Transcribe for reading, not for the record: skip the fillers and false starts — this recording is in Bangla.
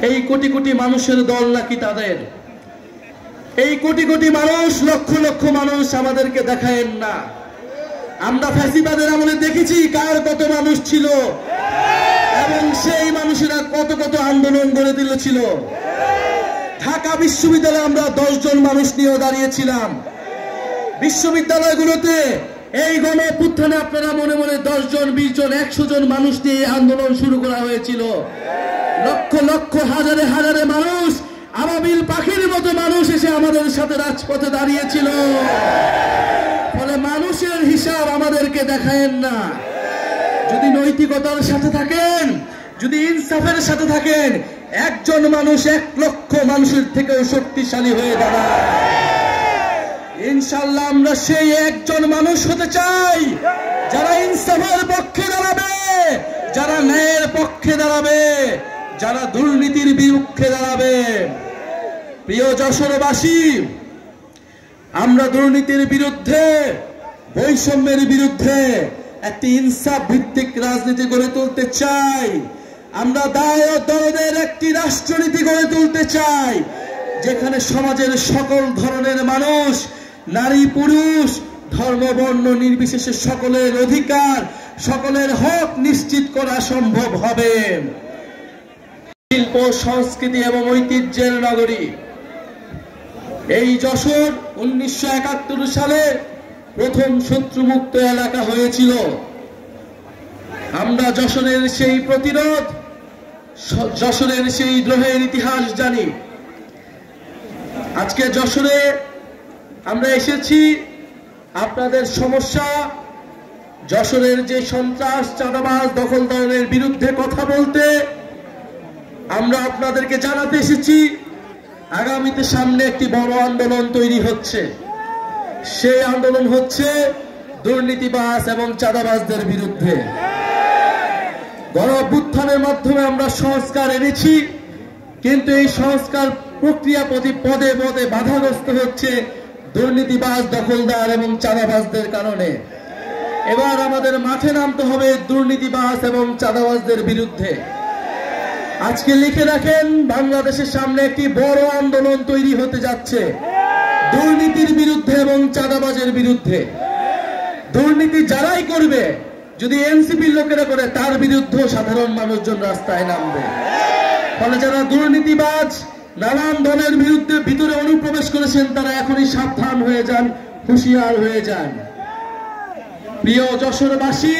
এই কোটি কোটি মানুষের দল নাকি তাদের? এই কোটি কোটি মানুষ, লক্ষ লক্ষ মানুষ আমাদেরকে দেখায়েন না। আমরা ফ্যাসিবাদের আমলে দেখেছি কার কত মানুষ ছিল এবং সেই মানুষেরা কত কত আন্দোলন গড়ে তুলেছিল। ঢাকা বিশ্ববিদ্যালয়ে আমরা 10 জন মানুষ নিয়ে দাঁড়িয়েছিলাম। বিশ্ববিদ্যালয়গুলোতে এই গণঅভ্যুত্থানে আপনারা মনে মনে 10 জন, 20 জন, 100 জন মানুষ নিয়ে আন্দোলন শুরু করা হয়েছিল। লক্ষ লক্ষ, হাজারে হাজারে মানুষ, আবাবিল পাখির মতো মানুষ এসে আমাদের সাথে রাজপথে দাঁড়িয়েছিল। ফলে মানুষের হিসাব আমাদেরকে দেখায়েন না। যদি নৈতিকতার সাথে থাকেন, যদি ইনসাফের সাথে থাকেন, একজন মানুষ 1 লক্ষ মানুষের থেকেও শক্তিশালী হয়ে দাঁড়ায়। ইনশাআল্লাহ আমরা সেই একজন মানুষ হতে চাই যারা ইনসাফের পক্ষে দাঁড়াবে, যারা ন্যায়ের পক্ষে দাঁড়াবে, যারা দুর্নীতির বিরুদ্ধে দাঁড়াবে। প্রিয় যশোরবাসী, আমরা দুর্নীতির বিরুদ্ধে, বৈষম্যের বিরুদ্ধে একটি ইনসাফ ভিত্তিক রাজনীতি গড়ে তুলতে চাই। আমরা দায় ও দরদের একটি রাষ্ট্রনীতি গড়ে তুলতে চাই, যেখানে সমাজের সকল ধরনের মানুষ, নারী পুরুষ, ধর্ম বর্ণ নির্বিশেষে সকলের অধিকার, সকলের হক নিশ্চিত করা সম্ভব হবে। শিল্প, সংস্কৃতি এবং ঐতিহ্যের নগরী এই যশোর 1971 সালে প্রথম শত্রুমুক্ত এলাকা হয়েছিল। আমরা যশোরের সেই প্রতিরোধ, যশোরের সেই দ্রোহের ইতিহাস জানি। আজকে যশোরে আমরা এসেছি আপনাদের সমস্যা, যশোরের যে সন্ত্রাস, চাঁদাবাজ, দখলদারের বিরুদ্ধে কথা বলতে। আমরা আপনাদেরকে জানাতে এসেছি আগামীতে সামনে একটি বড় আন্দোলন তৈরি হচ্ছে। সেই আন্দোলন হচ্ছে দুর্নীতিবাজ এবং চাঁদাবাজদের বিরুদ্ধে। গণঅভ্যুত্থানের মাধ্যমে আমরা সংস্কার এনেছি, কিন্তু এই সংস্কার প্রক্রিয়া পদে পদে বাধাগ্রস্ত হচ্ছে দুর্নীতিবাজ, দখলদার এবং চাঁদাবাজদের কারণে। এবার আমাদের মাঠে নামতে হবে দুর্নীতিবাজ এবং চাঁদাবাজদের বিরুদ্ধে। আজকে লিখে রাখেন, বাংলাদেশের সামনে একটি বড় আন্দোলন তৈরি হতে যাচ্ছে দুর্নীতির বিরুদ্ধে এবং চাঁদাবাজের বিরুদ্ধে। দুর্নীতি যারাই করবে, যদি এনসিপির লোকেরা করে, তার বিরুদ্ধে সাধারণ মানুষজন রাস্তায় নামবে। ফলে যারা দুর্নীতিবাজ, নানান দলের বিরুদ্ধে ভিতরে অনুপ্রবেশ করেছেন, তারা এখনই সাবধান হয়ে যান, হুঁশিয়ার হয়ে যান। প্রিয় যশোরবাসী,